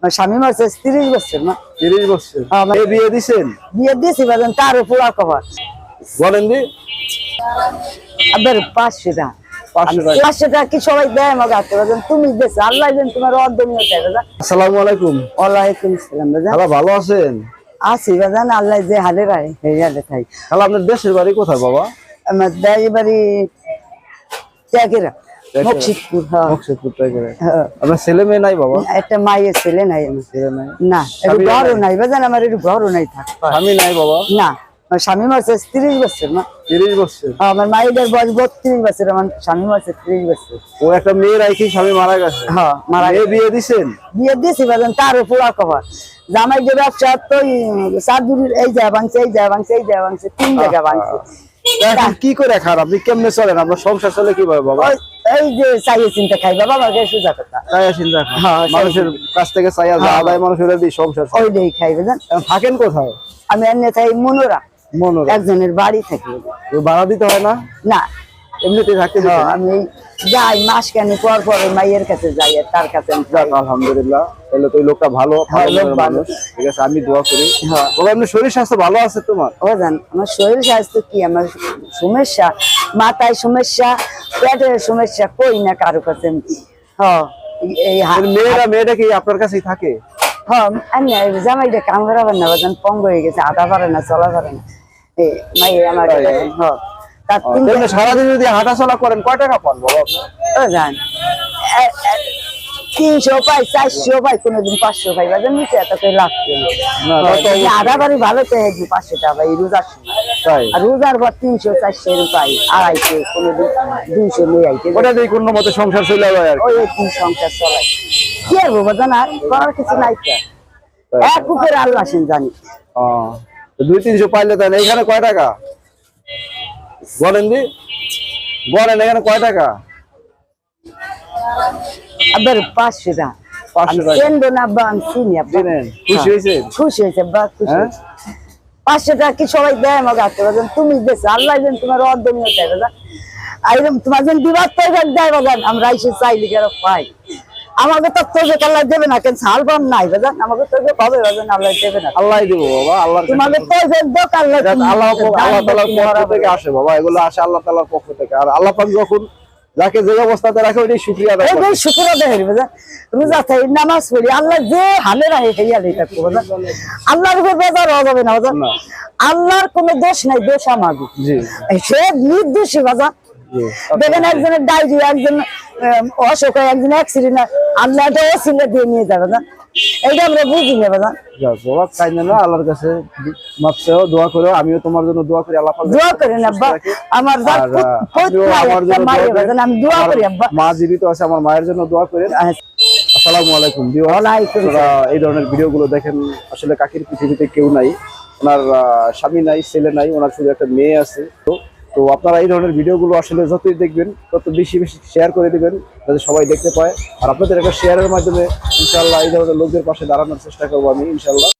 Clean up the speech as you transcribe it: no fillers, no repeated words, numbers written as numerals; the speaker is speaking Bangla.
স্বামী মারছে 30 বছর না 30 বছর এই বিয়ে দিছেন? বিয়ে দিয়েছি বাজান, তার পুরা কভার বলেন দি আবার 500 টাকা 500 টাকা 500 টাকা কি সবাই দেয় আমাকে হাতে বাজান? তুমি দেশ আল্লাহ দেন, তোমার অর্ধনীয় চাই বাজান। আসসালামু আলাইকুম। ওয়ালাইকুম আসসালাম বাজান। হ্যালো, ভালো আছেন? আছি বাজান, আল্লাহ যে হালে রায় এই হালে থাই। হ্যালো, আপনার দেশের বাড়ি কোথায় বাবা? আমার দাই বাড়ি ত্যাগেরা মকসিদপুর। হ্যাঁ মকসিদপুর থেকে। হ্যাঁ। আপনার ছেলে মেয়ে নাই বাবা? একটা মায়ের ছেলে নাই আমার। ছেলে নাই? না, একটু ঘরও নাই বাজান, আমার একটু ঘরও নাই থাক। স্বামী নাই বাবা? না, আমার স্বামী মারছে 30 বছর না 30 বছর। আমার মায়ের বয়স 32 বছর, আমার স্বামী মারছে 30 বছর। ও একটা মেয়ে রাখি স্বামী মারা গেছে? হ্যাঁ মারা এই বিয়ে দিছেন? বিয়ে দিয়েছি বাজান, তার পুরা কভার। জামাই যে ব্যবসা তো সাদুরির এই জায়গা ভাঙছে, এই জায়গা ভাঙছে, এই জায়গা ভাঙছে, 3 জায়গা ভাঙছে। এখন কি করে খান আপনি? কেমনে চলেন? আপনার সংসার চলে কিভাবে বাবা? এই যে চাইয়ে চিন্তা খাই বাবা, আমাকে সুজা কথা। তাই চিন্তা খান? হ্যাঁ, মানুষের কাছ থেকে চাইয়া যা আদায় মানুষের দিয়ে সংসার চলে। ওইটাই খাই বাজান। এখন থাকেন কোথায়? আমি এনে চাই মনোরা, মনোরা। একজনের বাড়ি থাকি। ভাড়া দিতে হয় না? না, এমনিতেই থাকতে দিতে হয়? আমি যাই মাসখানি পর পর মাইয়ের কাছে যাই, আর তার কাছে আমি যাক, আলহামদুলিল্লাহ। তাহলে তো ওই লোকটা ভালো, হ্যাঁ, ভালো লোক মনের ভালো। মানুষ। ঠিক আছে, আমি দোয়া করি। হ্যাঁ। তবে আপনার শরীর স্বাস্থ্য ভালো আছে তোমার? ও জান, আমার শরীর স্বাস্থ্য কি, আমার সমস্যা, মাথায় সমস্যা, পেটের সমস্যা, কই না কারো কাছে। হ্যাঁ, এই মেয়েটা কি আপনার কাছেই থাকে? হ্যাঁ, আমি জামাইটা কাম করা পারে না বাজান, পঙ্গ হয়ে গেছে, হাঁটা পারে না, চলা পারে না। এই মাই আমার হ্যাঁ, তার তেমনি সারাদিন যদি হাঁটা চলা করেন কয় টাকা পান বাবা আপনি? ও জান 300 পাই, 400 পাই, কোনোদিন 500 পাই বাজান, নিচে এত করে লাগছে না, তা তো অবশ্যই। আধা বাড়ি ভালো তো 500 টাকা পাই রোজার সময়। তাই? আর রোজার পর 300 400 পাই, 250, কোনোদিন 200 নিয়ে আইতে। ওটা দিয়ে কোনো মতে সংসার চলে যায় আর কি। ওই কি সংসার চলাই, কি আর বাবা না, করার কিছু নাই তো। এক উপরে আল্লাহ সেন জানি। তো 200-300 পাইলে তাহলে এখানে কয় টাকা বলেন দি? বলেন এখানে কয় টাকা? আবার 500 টাকা 500 টাকা। কেন্দ্র না আব্বা, আমি চিনি আব্বা। দিলেন? খুশি হয়েছে? খুশি হয়েছে আব্বা, খুশি হ্যাঁ? হয়েছে। 500 টাকা কি সবাই দেয় আমাকে হাতে বাজান? তুমি দেশ আল্লাহ দেন, তোমার অর্ধনীয় চাই বাজান। আইরম তোমার যেন দিবার তো দেয় বাজান, আমরা এসে চাইলি কেন পাই। আমাকে তো তোকে আল্লাহ দেবে না, কেন সাল পাম নাই বাজান, আমাকে তোকে পাবে বাজান, আল্লাহ দেবে না। আল্লাহ দিব বাবা, আল্লাহর কাছে। তোমাকে তো দেখ আল্লাহ, আল্লাহ তাআলার পক্ষ থেকে আসে বাবা, এগুলো আসে আল্লাহ তাআলার পক্ষ থেকে। আর আল্লাহ পাক যখন যাকে যে অবস্থাতে রাখে ওইটাই শুকরিয়া আদায় করে। এই শুকর আদায় হইবে বাজান, রোজা থাই, নামাজ পড়ি, আল্লাহ যে হালে রাখে হেয়া লেখা বাজান, আল্লাহর উপর বেজার হওয়া যাবে না বাজান। আল্লাহর কোনো দোষ নাই, দোষ আমার। জি সে নির্দোষী বাজান। জি। দেখেন একজনের ডায়রি, একজন অসুখ হয়, একজন অ্যাক্সিডেন্ট, আল্লাহ এটা ওসিলা দিয়ে নিয়ে যাবে না, এইটা আমরা বুঝি না বাজান। যাক বাবা, কাইন্না না, আল্লাহর কাছে মাপছেও দোয়া করো, আমিও তোমার জন্য দোয়া করি। আল্লাহ পাক দোয়া করেন আব্বা, আমার যা আর খুদ আপনিও নাই আমার একটা জন্য মায়ের দোয়া করেন। বাজান, আমি দোয়া আমার করি আব্বা। মা জীবিত আছে, আমার মায়ের জন্য দোয়া করেন। আসসালামু আলাইকুম। ওয়ালাইকুম আপনারা এই ধরনের ভিডিওগুলো দেখেন, আসলে কাকির পৃথিবীতে কেউ নাই, ওনার স্বামী নাই, ছেলে নাই, ওনার শুধু একটা মেয়ে আছে। তো আপনারা এই ধরনের ভিডিওগুলো আসলে যতই দেখবেন তত বেশি বেশি শেয়ার করে দিবেন, যাতে সবাই দেখতে পায়। আর আপনাদের একটা শেয়ারের মাধ্যমে ইনশাআল্লাহ এই ধরনের লোকদের পাশে দাঁড়ানোর চেষ্টা করবো আমি ইনশাআল্লাহ।